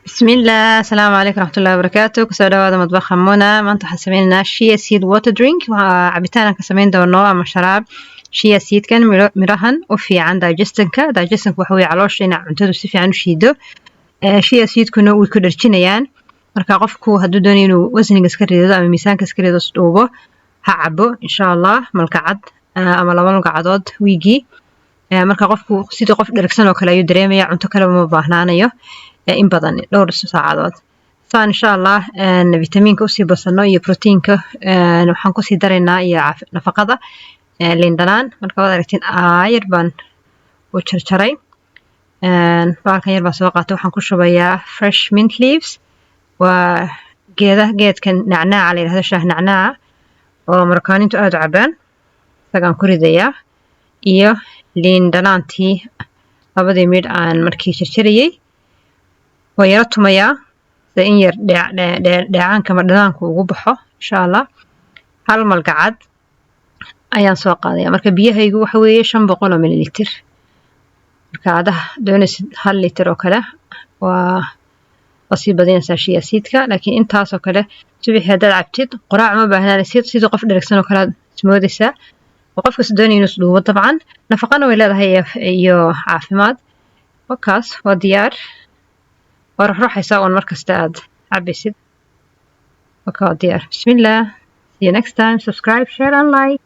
بسم الله. السلام عليكم ورحمة الله وبركاته. kusoo dhawaada madbaxa Muna. Maanta waxaan sameynaynaa chia seed water drink. Waa cabitaan aan ka sameyn doono ama sharaab. Chia seedkan mirahan u fiican digestionka waxa weeye caloosha in cuntadu si fiican u shiido. Chia seedkuna way ku dharjinayaan. Marka qofku hadduu doonayo inuu wasniga iska rido ama miisaanka iska rido dhuubo ha cabo insha Allah malqacad ama laba malqacadood wiigii. Marka qofku sidii qof dhergsan oo kale ayuu dareemaya, cunto kale uma baahnaanayo in badan dhowr saacadood. Insha Allah vitaminka usii basano iyo proteinka waxaan ku sii dareynaa iyo nafaqada liin dhanaan. Marka wada aragtiin ayar baan u jarjaray. Baalkan yar baan soo qaatay, waxaan ku shubayaa fresh mint leaves. Waa geedkan nacnaaca la yiraahdo, shaah nacnaaca oo Marokaanintu aad u cabaan. Isagaan ku ridayaa iyo liin dhanaantii labadii midh aan markii jarjarayay wayara tumayaa si in yar dheecaanka ma dhanaanku ugu baxo insha Allah. Hal malqacad ayaan soo qaadayaa. Marka biyahaygu waxa weeye 500 ml. Marka aad doonaysid 1 litir oo kale waa sii badinaysaa chia seedka, laakiin intaas oo kale subaxii haddaad cabtid quraac ma baahnaanesid, sidii qof dhergsan oo kale ismoodaysaa. وقفك سدوني نسلوه طبعا نفقنا ولا هي iyo caafimaad. Wakaas waa diyaar. وروح يساوون مركز تاعد عبيسد. وكا diyaar. Bismillah. See you next time. Subscribe, share and like.